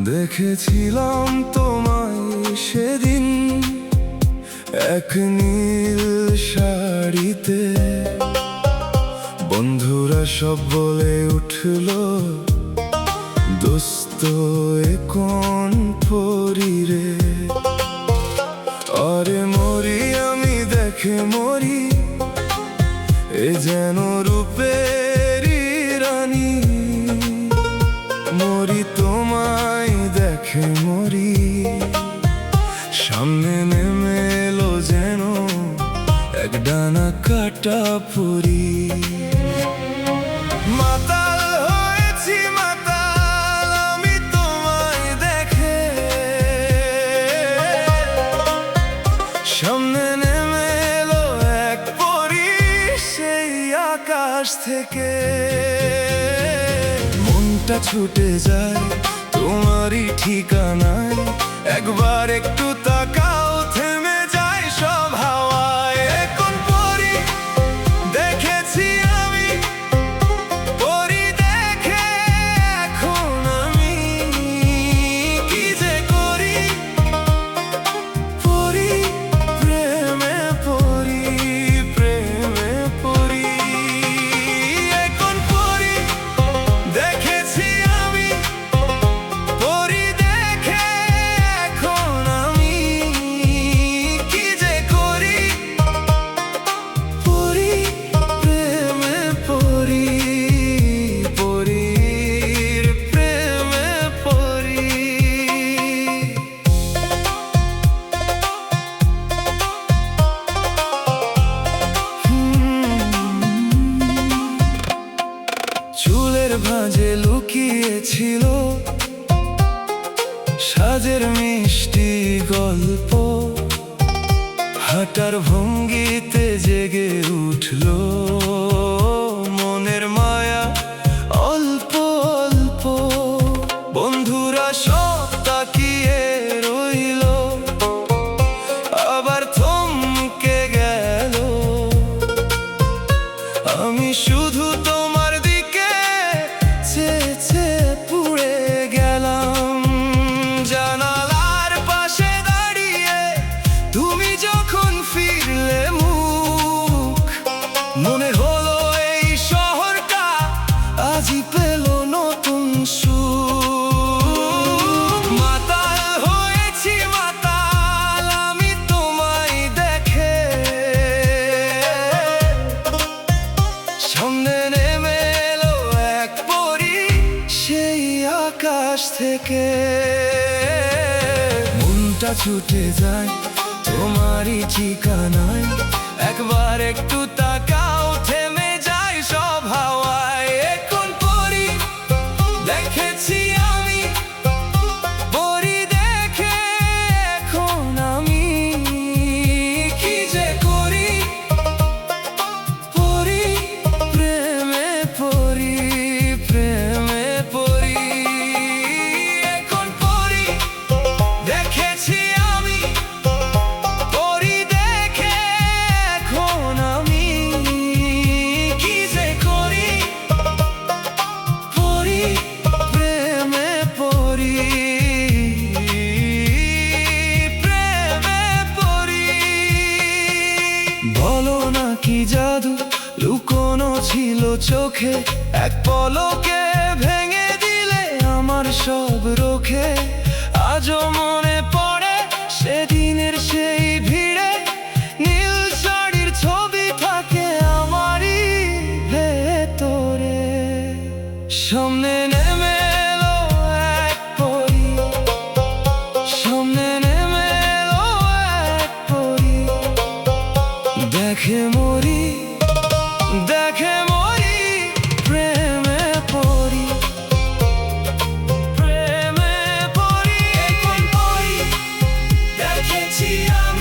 দেখেছিলাম তোমায় সেদিন এক নীল শাড়িতে, বন্ধুরা সব বলে উঠল দোস্ত এ কোন পরী রে। আরে মরি আমি দেখে মরি, এ যেন রূপেরই রানী। মরি তোমায় দেখে মরি, সামনে নেমে এলো যেন এক ডানা কাটা পরি। মাতাল হয়েছি মাতাল আমি তোমায় দেখে, সামনে নেমে এলো এক পরি সেই আকাশ থেকে। মনটা ছুটে যায় তোমারই ঠিকানায়, একবার একটু তাকাও থেমে যায় সব হাওয়ায়। এখন পরি দেখেছি আমি, পরি দেখে এখন আমি কি যে করি। পরি প্রেমে পরি, প্রেমে পরি। এখন পরি দেখেছি আমি, পরি দেখে এখন আমি কি যে করি। পরি প্রেমে পরি, পরির প্রেমে পরি। চুলের ভাঁজে লুকিয়েছিল সাজের মিষ্টি গল্প, হাঁটার ভঙ্গিতে জেগে উঠল মনের মায়া অল্প অল্প। বন্ধুরা সব তাকিয়ে রইল, আবার থমকে গেল। আমি শুধু তোমার দিকে চেয়ে চেয়ে পুড়ে গেলাম। জানালার পাশে দাঁড়িয়ে তুমি যখন ফিরলে মুখ, মনে হলো এই শহরটা আজই পেল নতুন সুখ। মাতাল হয়েছি মাতাল আমি তোমায় দেখে, সামনে নেমে এলো এক পরি সেই আকাশ থেকে। মনটা ছুটে যায় তোমারই ঠিকানায়, একবার একটু তাকাও থেমে যায় সব হাওয়ায়। এখন পরি দেখেছি আমি, পরি দেখে এখন আমি কি যে করি। পরি প্রেমে পরি, প্রেমে পরি। এখন পরি দেখেছি আমি, পরি দেখে এখন আমি কি যে করি। পরি প্রেমে পরি, প্রেমে পরি। বলো না কি জাদু লুকোনো ছিল চোখে, এক পলকে ভেঙে দিলে আমার সব রোখে। আজও মনে পড়ে সেদিনের সেই ভিড়ে, নীল শাড়ির ছবি থাকে আমারই ভেতরে। সামনে নেমে এলো এক পরি, সামনে নেমে এলো এক পরি। দেখে মরি, দেখে মরি, প্রেমে পরি, প্রেমে পরি। এখন পরি দেখেছি আমি।